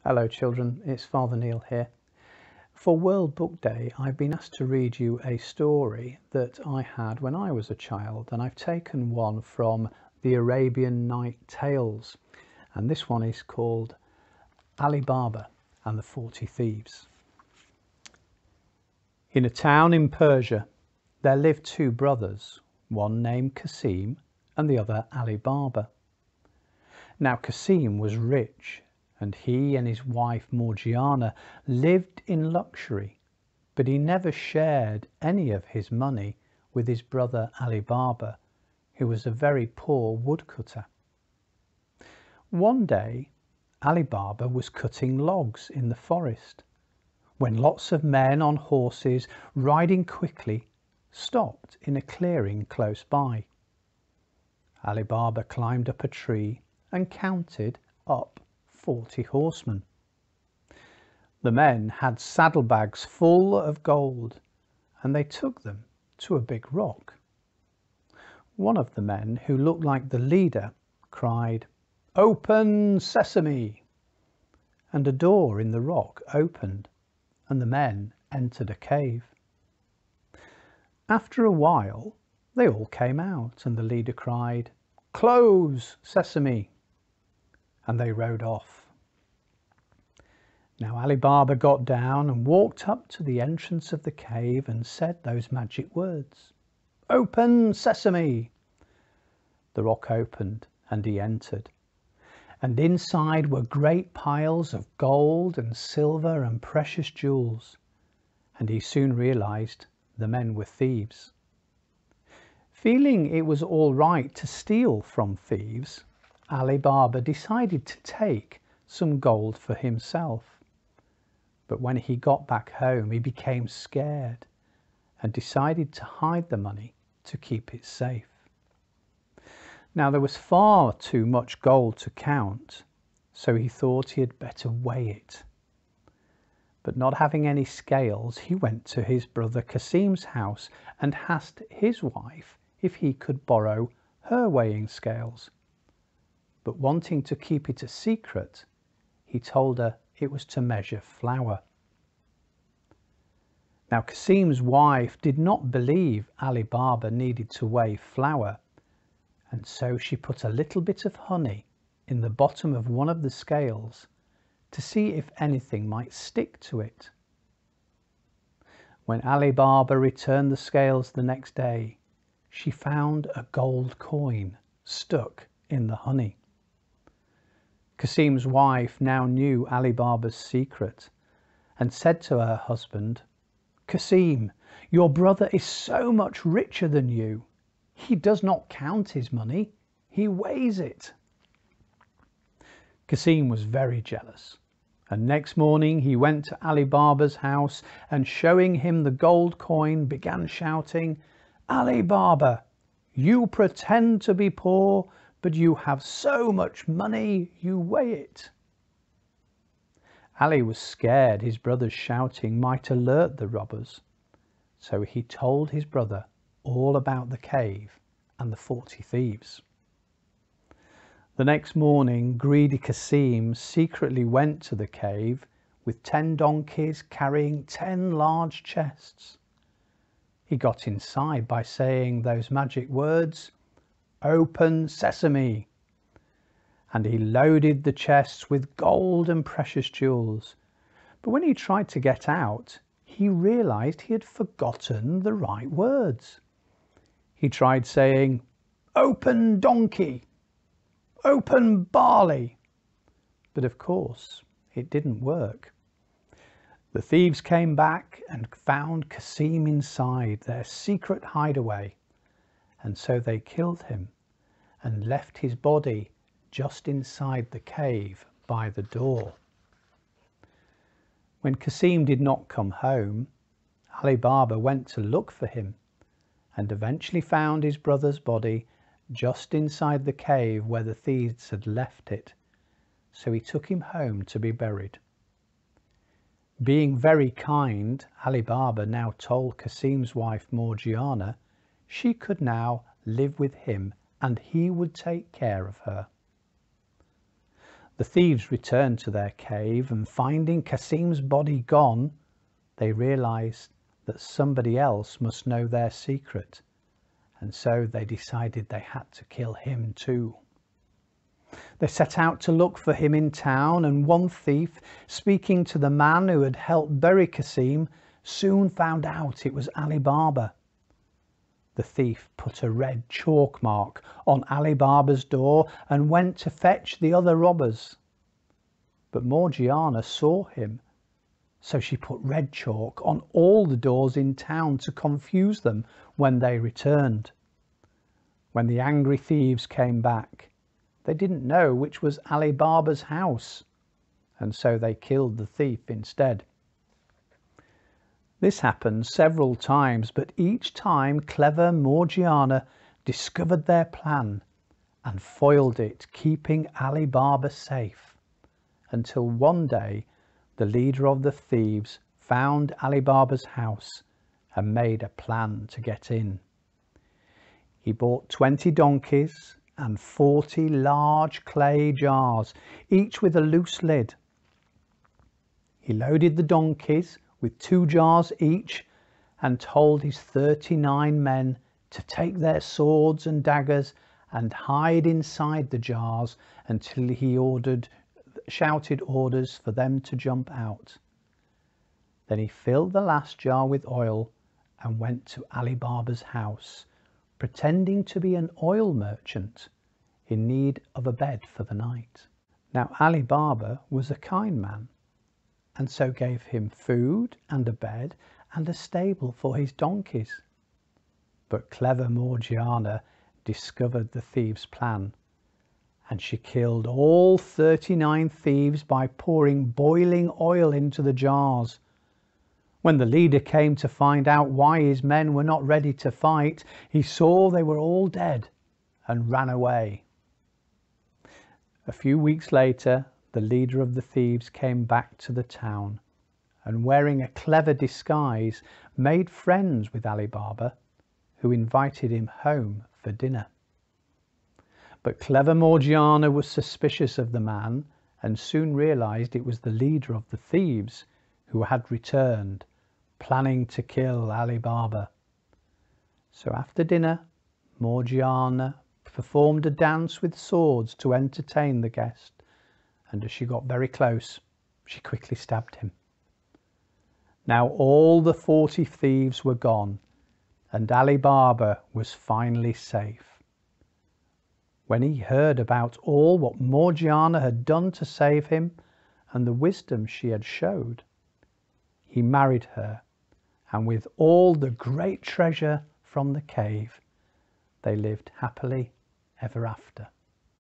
Hello children, it's Father Neil here. For World Book Day I've been asked to read you a story that I had when I was a child, and I've taken one from the Arabian Night tales, and this one is called Ali Baba and the 40 Thieves. In a town in Persia there lived two brothers, one named Qasim and the other Ali Baba. Now Qasim was rich, and he and his wife Morgiana lived in luxury, but he never shared any of his money with his brother Ali Baba, who was a very poor woodcutter. One day Ali Baba was cutting logs in the forest when lots of men on horses riding quickly stopped in a clearing close by. Ali Baba climbed up a tree and counted up 40 horsemen. The men had saddlebags full of gold, and they took them to a big rock. One of the men, who looked like the leader, cried, "Open, sesame!" And a door in the rock opened, and the men entered a cave. After a while they all came out, and the leader cried, "Close, sesame!" and they rode off. Now Ali Baba got down and walked up to the entrance of the cave and said those magic words, "Open, sesame!" The rock opened and he entered, and inside were great piles of gold and silver and precious jewels, and he soon realized the men were thieves. Feeling it was all right to steal from thieves, Ali Baba decided to take some gold for himself. But when he got back home he became scared and decided to hide the money to keep it safe. Now there was far too much gold to count, so he thought he had better weigh it. But not having any scales, he went to his brother Qasim's house and asked his wife if he could borrow her weighing scales. But wanting to keep it a secret, he told her it was to measure flour. Now Qasim's wife did not believe Ali Baba needed to weigh flour, and so she put a little bit of honey in the bottom of one of the scales to see if anything might stick to it. When Ali Baba returned the scales the next day, she found a gold coin stuck in the honey. Qasim's wife now knew Ali Baba's secret and said to her husband, "Qasim, your brother is so much richer than you. He does not count his money, he weighs it." Qasim was very jealous, and next morning he went to Ali Baba's house and, showing him the gold coin, began shouting, "Ali Baba, you pretend to be poor, but you have so much money you weigh it." Ali was scared his brother's shouting might alert the robbers, so he told his brother all about the cave and the 40 thieves. The next morning greedy Qasim secretly went to the cave with 10 donkeys carrying 10 large chests. He got inside by saying those magic words, "Open, sesame!" and he loaded the chests with gold and precious jewels. But when he tried to get out, he realized he had forgotten the right words. He tried saying, "Open, donkey! Open, barley!" But of course it didn't work. The thieves came back and found Qasim inside their secret hideaway, and so they killed him and left his body just inside the cave by the door. When Qasim did not come home, Ali Baba went to look for him and eventually found his brother's body just inside the cave where the thieves had left it, so he took him home to be buried. Being very kind, Ali Baba now told Qasim's wife Morgiana she could now live with him and he would take care of her. The thieves returned to their cave, and finding Cassim's body gone, they realized that somebody else must know their secret, and so they decided they had to kill him too. They set out to look for him in town, and one thief, speaking to the man who had helped bury Cassim, soon found out it was Ali Baba. The thief put a red chalk mark on Ali Baba's door and went to fetch the other robbers. But Morgiana saw him, so she put red chalk on all the doors in town to confuse them when they returned. When the angry thieves came back, they didn't know which was Ali Baba's house, and so they killed the thief instead. This happened several times, but each time clever Morgiana discovered their plan and foiled it, keeping Ali Baba safe, until one day the leader of the thieves found Ali Baba's house and made a plan to get in. He bought 20 donkeys and 40 large clay jars, each with a loose lid. He loaded the donkeys with 2 jars each and told his 39 men to take their swords and daggers and hide inside the jars until he shouted orders for them to jump out. Then he filled the last jar with oil and went to Ali Baba's house, pretending to be an oil merchant in need of a bed for the night. Now Ali Baba was a kind man, and so gave him food and a bed and a stable for his donkeys. But clever Morgiana discovered the thieves' plan, and she killed all 39 thieves by pouring boiling oil into the jars. When the leader came to find out why his men were not ready to fight, he saw they were all dead and ran away. A few weeks later, the leader of the thieves came back to the town and, wearing a clever disguise, made friends with Ali Baba, who invited him home for dinner. But clever Morgiana was suspicious of the man and soon realized it was the leader of the thieves who had returned, planning to kill Ali Baba. So after dinner, Morgiana performed a dance with swords to entertain the guest, and as she got very close, she quickly stabbed him. Now all the 40 thieves were gone, and Ali Baba was finally safe. When he heard about all what Morgiana had done to save him and the wisdom she had showed, he married her, and with all the great treasure from the cave, they lived happily ever after.